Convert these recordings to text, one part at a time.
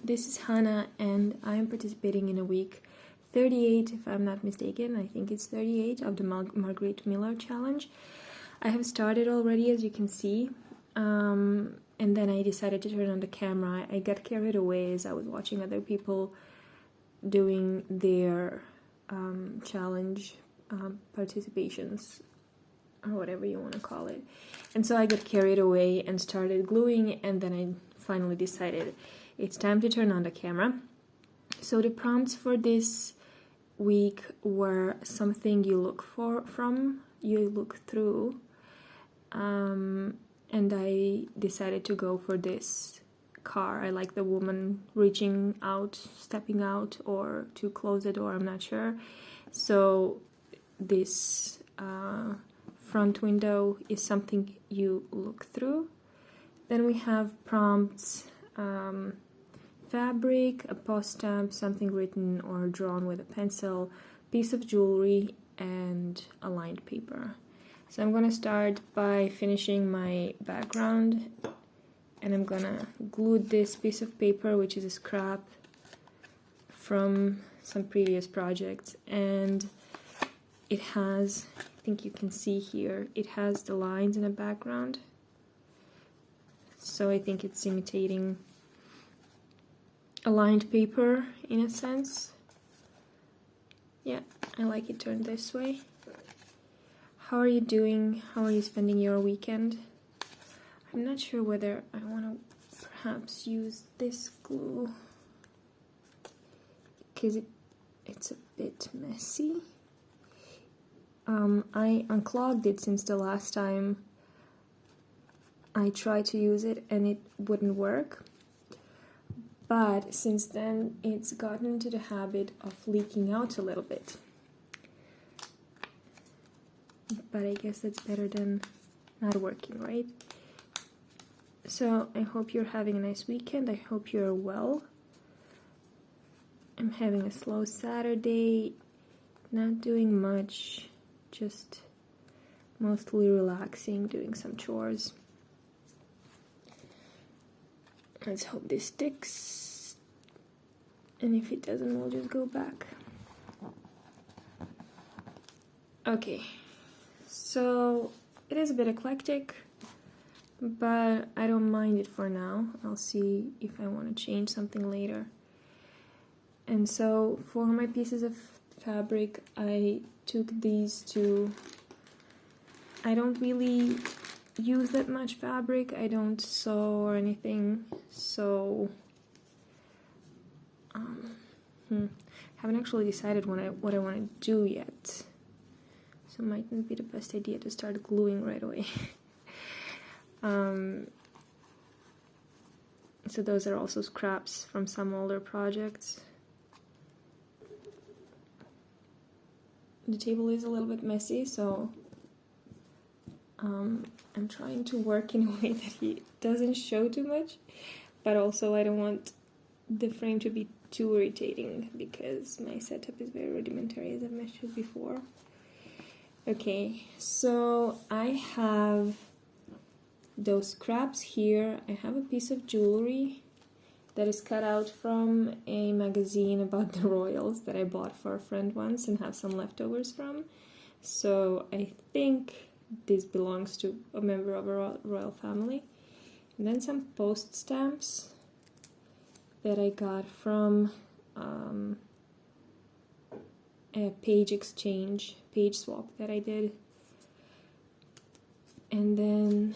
this is Hannah, and I'm participating in a week 38, if I'm not mistaken. I think it's 38 of the Margaretr Miller challenge. I have started already, as you can see, and then I decided to turn on the camera. I got carried away as I was watching other people doing their challenge participations, or whatever you want to call it. And so I got carried away and started gluing, and then I finally decided it's time to turn on the camera. So the prompts for this week were something you look through, and I decided to go for this car. I like the woman reaching out, stepping out, or to close the door, I'm not sure. So this front window is something you look through. Then we have prompts, fabric, a post stamp, something written or drawn with a pencil, piece of jewelry, and a lined paper. So I'm gonna start by finishing my background, and I'm gonna glue this piece of paper, which is a scrap from some previous projects, and it has, I think you can see here, it has the lines in the background. So I think it's imitating a lined paper in a sense. Yeah, I like it turned this way. How are you doing? How are you spending your weekend? I'm not sure whether I want to perhaps use this glue because it's a bit messy. I unclogged it since the last time I tried to use it and it wouldn't work. But since then, it's gotten into the habit of leaking out a little bit. But I guess that's better than not working, right? So I hope you're having a nice weekend. I hope you're well. I'm having a slow Saturday, not doing much, just mostly relaxing, doing some chores. Let's hope this sticks, and if it doesn't, we'll just go back. Okay, so it is a bit eclectic, but I don't mind it for now. I'll see if I want to change something later. And so for my pieces of fabric, I took these two. I don't really use that much fabric. I don't sew or anything, so haven't actually decided what I want to do yet. So it might not be the best idea to start gluing right away. So those are also scraps from some older projects. The table is a little bit messy, so I'm trying to work in a way that it doesn't show too much, but also I don't want the frame to be too irritating because my setup is very rudimentary, as I've mentioned before. Okay, so I have those scraps here. I have a piece of jewelry that is cut out from a magazine about the royals that I bought for a friend once and have some leftovers from. So I think this belongs to a member of a royal family. And then some post stamps that I got from a page swap that I did. And then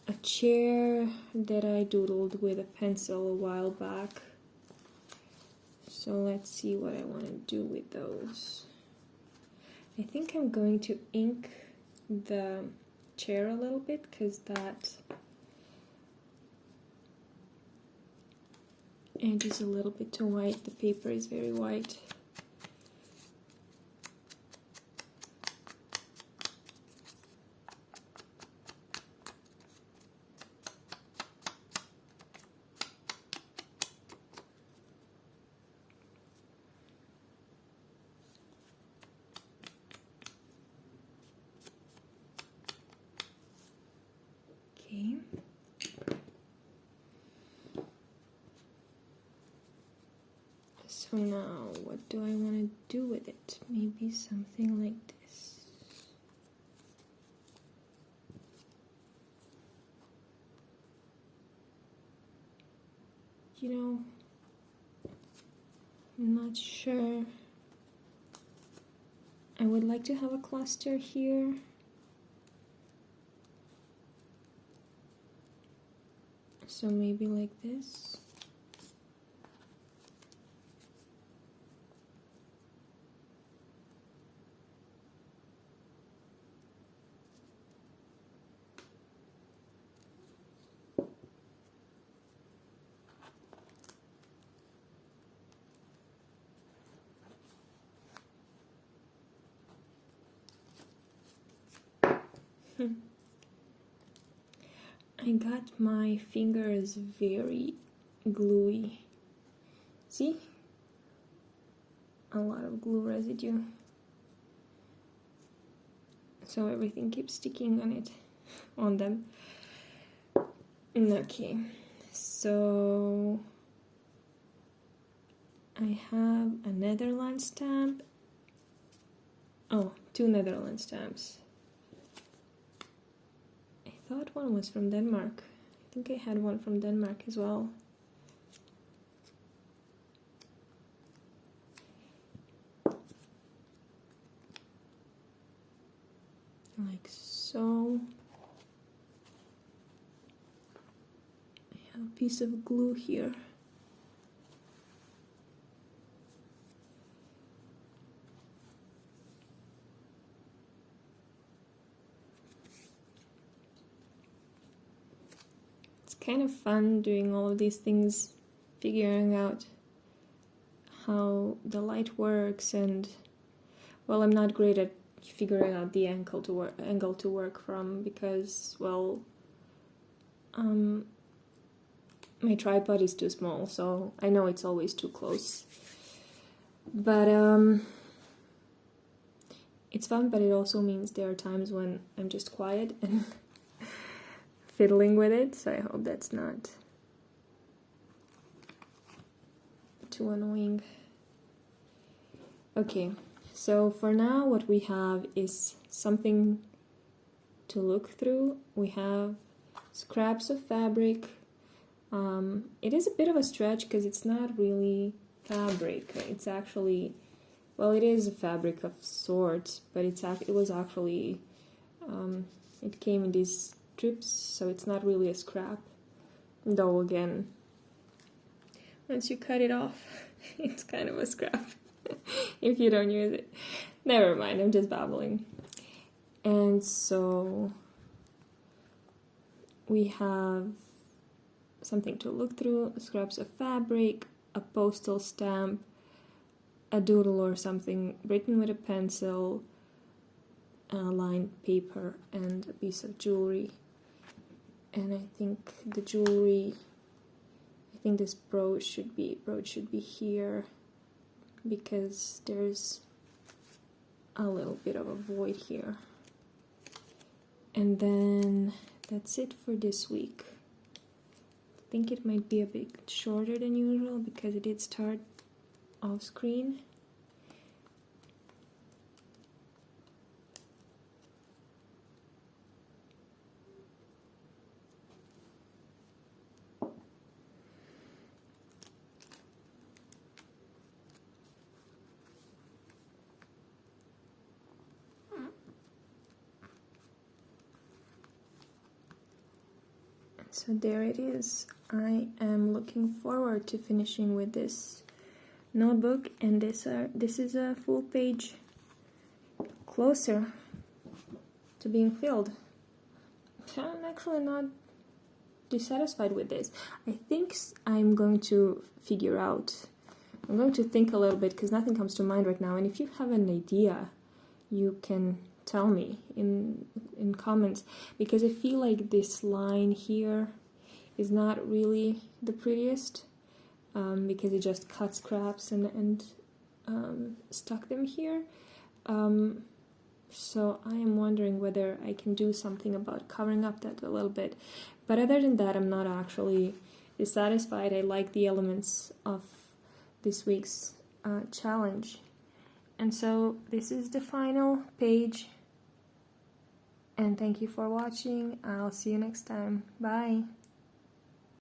a chair that I doodled with a pencil a while back. So let's see what I want to do with those. I think I'm going to ink the chair a little bit because that edge is a little bit too white. The paper is very white. Okay. So now, what do I want to do with it? Maybe something like this. You know, I'm not sure. I would like to have a cluster here. So maybe like this. I got my fingers very gluey. See? A lot of glue residue. So everything keeps sticking on them. Okay, so I have a Netherlands stamp. Oh, 2 Netherlands stamps. I thought one was from Denmark. I think I had one from Denmark as well. Like so. I have a piece of glue here. Kind of fun doing all of these things, figuring out how the light works, and well, I'm not great at figuring out the angle to work from because, well, my tripod is too small, so I know it's always too close. But it's fun, but it also means there are times when I'm just quiet and fiddling with it, so I hope that's not too annoying. Okay, so for now what we have is something to look through. We have scraps of fabric. It is a bit of a stretch because it's not really fabric. It's actually, well, it is a fabric of sorts, but it was actually, it came in these strips, so it's not really a scrap. Though again, once you cut it off, it's kind of a scrap if you don't use it. Never mind, I'm just babbling. And so we have something to look through, scraps of fabric, a postal stamp, a doodle or something written with a pencil, lined paper, and a piece of jewelry. And I think the jewelry, I think this brooch should be here because there's a little bit of a void here. And then that's it for this week. I think it might be a bit shorter than usual because it did start off screen. So there it is. I am looking forward to finishing with this notebook, and this is a full page closer to being filled. I'm actually not dissatisfied with this. I think I'm going to figure out, I'm going to think a little bit because nothing comes to mind right now, and if you have an idea, you can tell me in comments, because I feel like this line here is not really the prettiest, because it just cut scraps and stuck them here. So I am wondering whether I can do something about covering up that a little bit. But other than that, I'm not actually dissatisfied. I like the elements of this week's challenge. And so this is the final page, and thank you for watching. I'll see you next time. Bye.